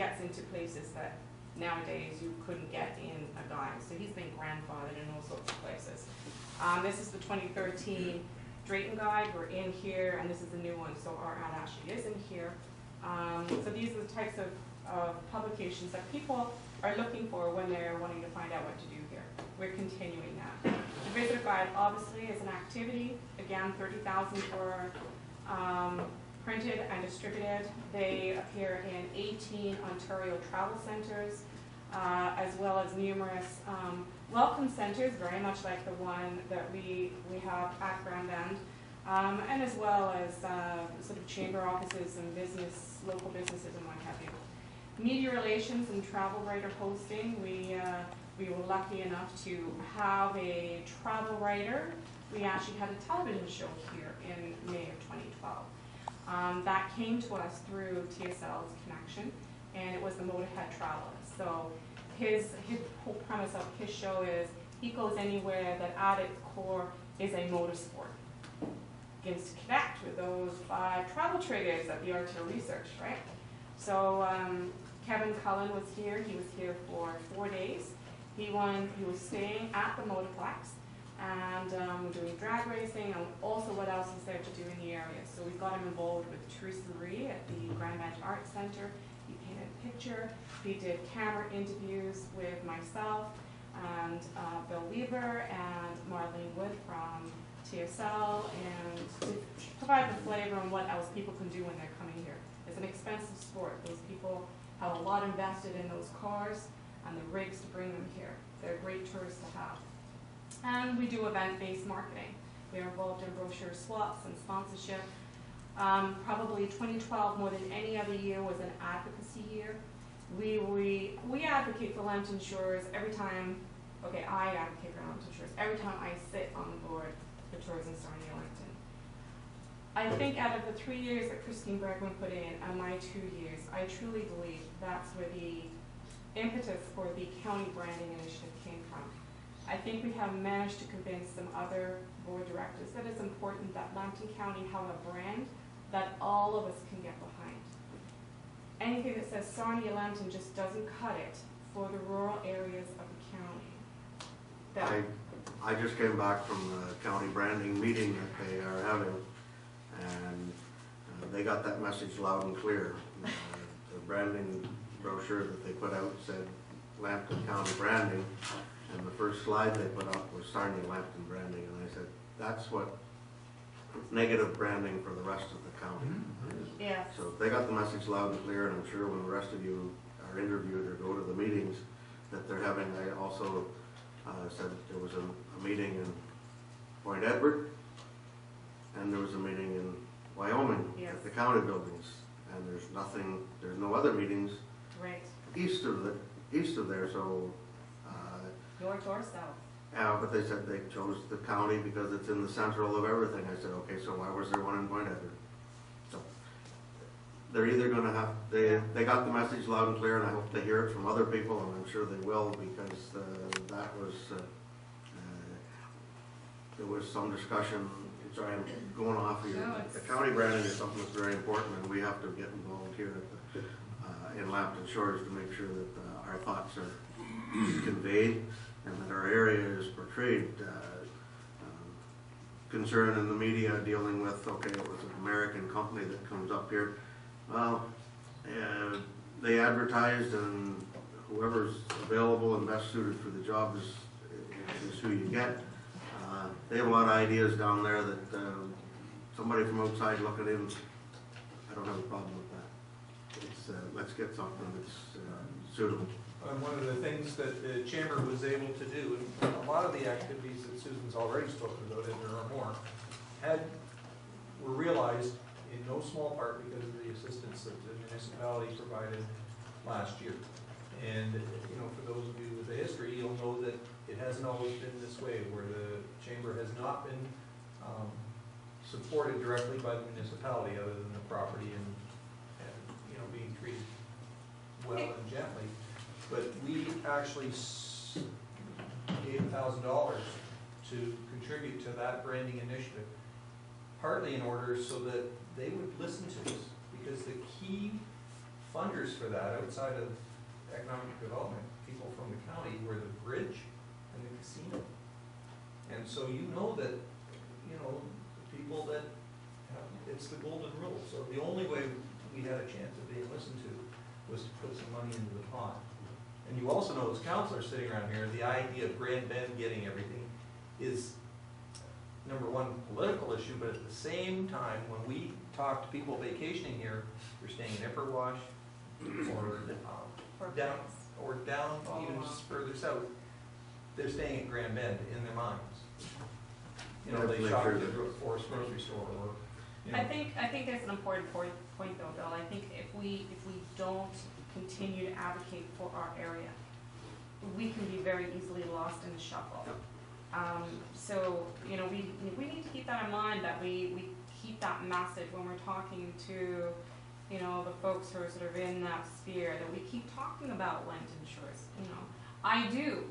gets into places that nowadays you couldn't get in a guide. So he's been grandfathered in all sorts of places. This is the 2013 Drayton Guide. We're in here, and this is the new one, so our ad actually is in here. So these are the types of publications that people are looking for when they're wanting to find out what to do here. We're continuing that. The visitor guide obviously is an activity. Again, 30,000 were printed and distributed. They appear in 18 Ontario travel centres, as well as numerous welcome centres, very much like the one that we have at Grand End, and as well as sort of chamber offices and local businesses and what have you. Media relations and travel writer posting, we were lucky enough to have a travel writer. We actually had a television show here in May of 2012. That came to us through TSL's connection, and it was the Motorhead Traveler. So his whole premise of his show is he goes anywhere that at its core is a motorsport. Begins to connect with those 5 travel triggers that the RTO researched, right? So Kevin Cullen was here. He was here for 4 days. He was staying at the Motorplex and doing drag racing, and also what else is there to do in the area. So we got him involved with Teresa Marie at the Grand Bench Arts Center. He painted a picture. He did camera interviews with myself and Bill Weaver and Marlene Wood from TSL, and to provide the flavor on what else people can do when they're coming here. It's an expensive sport. Those people have a lot invested in those cars and the rigs to bring them here. They're great tourists to have. And we do event-based marketing. We are involved in brochure swaps and sponsorship. Probably 2012, more than any other year, was an advocacy year. We advocate for Lambton Shores every time, okay, I advocate for Lambton Shores every time I sit on the board for Tourism Sarnia Langton. I think out of the 3 years that Christine Bregman put in and my 2 years, I truly believe that's where the impetus for the county branding initiative came from. I think we have managed to convince some other board directors that it's important that Lambton County have a brand that all of us can get behind. Anything that says Sarnia Lambton just doesn't cut it for the rural areas of the county. I just came back from the county branding meeting that they are having, and they got that message loud and clear. The branding brochure that they put out said Lambton County branding, and the first slide they put up was Sarnia Lambton branding, and I said, that's what negative branding for the rest of the county. Yeah. So they got the message loud and clear, and I'm sure when the rest of you are interviewed or go to the meetings that they're having, I also said there was a meeting in Point Edward, and there was a meeting in Wyoming at the county buildings, and there's no other meetings east of there, so north or south. Yeah, but they said they chose the county because it's in the central of everything. I said, okay, so why was there one in Point Edward? So they're either going to have, they got the message loud and clear, and I hope they hear it from other people, and I'm sure they will, because that was, there was some discussion. Sorry, I'm going off here. No, the county branding is something that's very important, and we have to get involved here at the, in Lambton Shores to make sure that our thoughts are conveyed and that our area is portrayed. Concern in the media dealing with, okay, it was an American company that comes up here. Well, they advertised, and whoever's available and best suited for the job is who you get. They have a lot of ideas down there that somebody from outside looking in, I don't have a problem with that. It's, let's get something that's suitable. One of the things that the Chamber was able to do, and a lot of the activities that Susan's already spoken about, and there are more, were realized in no small part because of the assistance that the municipality provided last year. And you know, for those of you with the history, you'll know that it hasn't always been this way, where the Chamber has not been supported directly by the municipality, other than the property and you know, being treated well and gently. But we actually gave $1,000 to contribute to that branding initiative, partly in order so that they would listen to us, because the key funder funders for that, outside of economic development, people from the county, were the bridge and the casino. And so you know that, you know, the people that have, it's the golden rule. So the only way we had a chance of being listened to was to put some money into the pot. And you also know, as counselors sitting around here, the idea of Grand Bend getting everything is, number one, political issue, but at the same time, when we talk to people vacationing here, they're staying in Ipperwash or down even further south, they're staying at Grand Bend in their minds. You know, they shop at the Forest Grocery Store or, you know. I think that's an important point though, Bill. I think if we don't continue to advocate for our area, we can be very easily lost in the shuffle. So, you know, we need to keep that in mind, that we keep that message when we're talking to, you know, the folks who are sort of in that sphere, that we keep talking about Lenten Shores, you know. I do.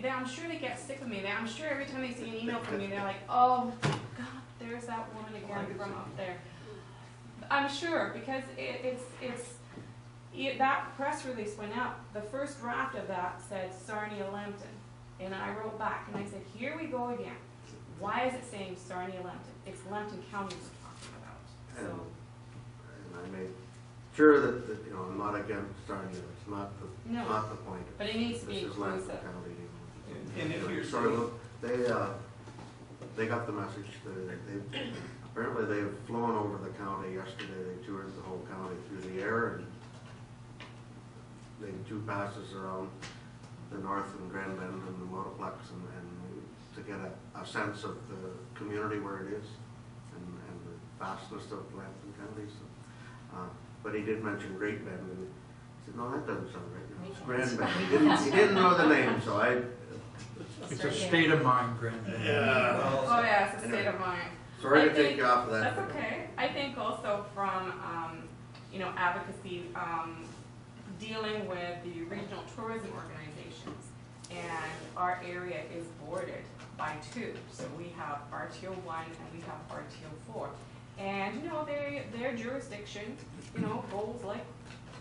I'm sure they get sick of me. I'm sure every time they see an email from me, they're like, oh, God, there's that woman again from up there. I'm sure, because that press release went out. The first draft of that said Sarnia-Lambton. And I wrote back and I said, here we go again. Why is it saying Sarnia-Lambton? It's Lambton County we're talking about. So. And I made sure that you know, I'm not against Sarnia. It's not the point. But it needs to be This is Lambton inclusive. County. And if you're sorry, they got the message. Apparently they've flown over the county yesterday. They toured the whole county through the air and made 2 passes around the north and Grand Bend and the Motorplex and to get a sense of the community where it is and the vastness of Lambton County. So, but he did mention Great Bend and he said, no, that doesn't sound right. No, it's Grand Bend. He didn't know the name, so It's a state of mind, Grand Bend. Yeah. Oh yeah, it's a state of mind. Sorry to take you off of that. That's okay. I think also from, you know, advocacy, dealing with the regional tourism organizations, and our area is bordered by 2. So we have RTO 1 and we have RTO 4. And, you know, their jurisdiction, you know, goes like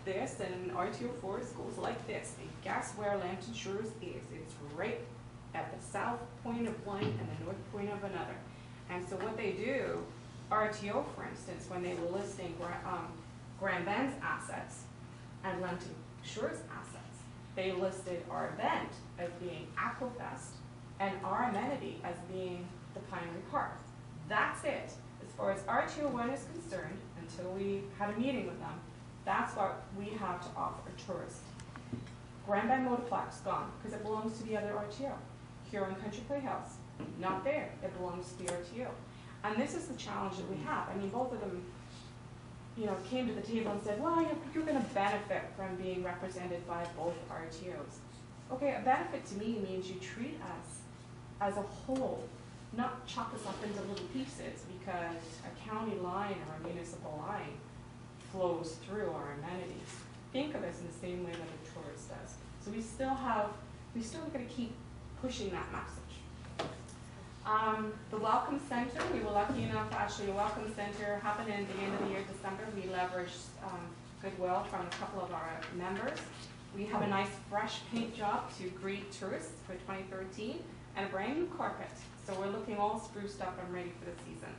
this, and RTO 4 goes like this. And guess where Lambton Shores is? It's right at the south point of one and the north point of another. And so what they do, RTO, for instance, when they were listing Grand Bend's assets and Lambton Shores assets, they listed our event as being Aquafest and our amenity as being the Pinery Park. That's it. As far as RTO1 is concerned, until we had a meeting with them, that's what we have to offer tourists. Grand Bend Motorplex, gone, because it belongs to the other RTO. Huron Country Playhouse, not there. It belongs to the RTO. And this is the challenge that we have. I mean, both of them, you know, came to the table and said, well, you're going to benefit from being represented by both RTOs. Okay, a benefit to me means you treat us as a whole, not chop us up into little pieces, because a county line or a municipal line flows through our amenities. Think of us in the same way that a tourist does. So we still got to keep pushing that message. The Welcome Center, we were lucky enough, actually, the Welcome Center happened in the end of the year, December. We leveraged goodwill from a couple of our members. We have a nice fresh paint job to greet tourists for 2013 and a brand new carpet. So we're looking all spruced up and ready for the season.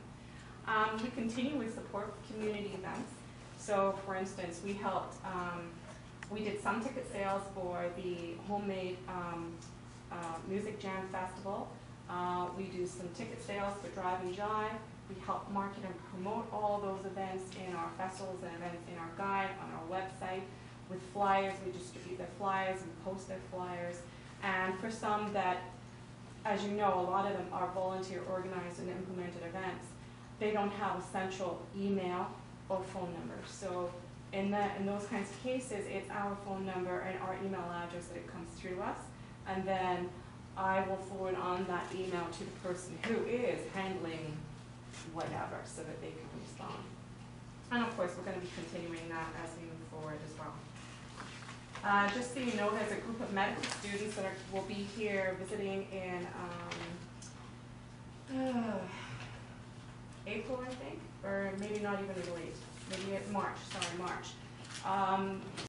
We continue with support for community events. So for instance, we helped, we did some ticket sales for the homemade Music Jam Festival. We do some ticket sales for Drive and Jive. We help market and promote all those events in our festivals and events in our guide, on our website. With flyers, we distribute their flyers and post their flyers. And for some that, as you know, a lot of them are volunteer organized and implemented events, they don't have a central email or phone number. So in those kinds of cases, it's our phone number and our email address that it comes through us. And then I will forward on that email to the person who is handling whatever so that they can respond. And of course, we're going to be continuing that as we move forward as well. Just so you know, there's a group of medical students that will be here visiting in April, I think, or maybe not even late, maybe March, sorry, March.